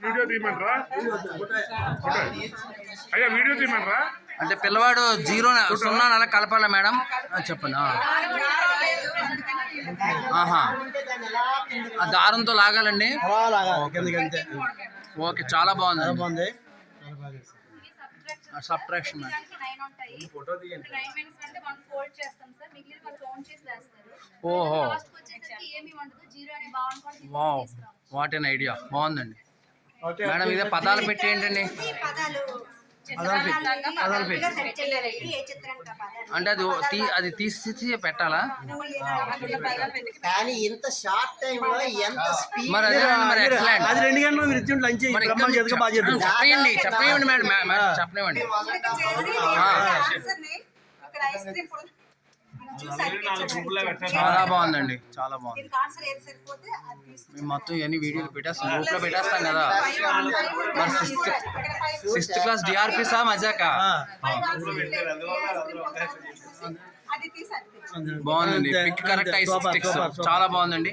Video తీయమంటారా? అయ్యా video తీయమంటారా? అంటే పిల్లవాడు 0 కలపాలా మేడం? చెప్పండి. ఆహా, ఆ దారంతో లాగాలండి. ఓకే, చాలా బాగుంది. సబ్ట్రాక్షన్ ఓహో, వావ్, వాట్ ఎన్ ఐడియా, బాగుందండి మేడం. ఇదే పదాలు పెట్టి ఏంటండి అంటే అది తీసి పెట్టాలా? కానీ ఇంత షార్ట్ టైం లో ఎంత స్పీడ్. మరి అదే మరి ఎక్సలెంట్. అది 2 గంటలు మీరు ఇచ్చి లంచ్ చెప్పనివ్వండి మేడం, చెప్పనివ్వండి. చాలా బాగుందండి, చాలా బాగుంది. మేము మొత్తం ఇవన్నీ వీడియోలు పెట్టేస్తాం, గ్రూప్లో పెట్టేస్తాం కదా. మరి 6th క్లాస్ డిఆర్పిసా మజాకా? బాగుందండి, పిక్ కరెక్ట్ 6 చాలా బాగుందండి.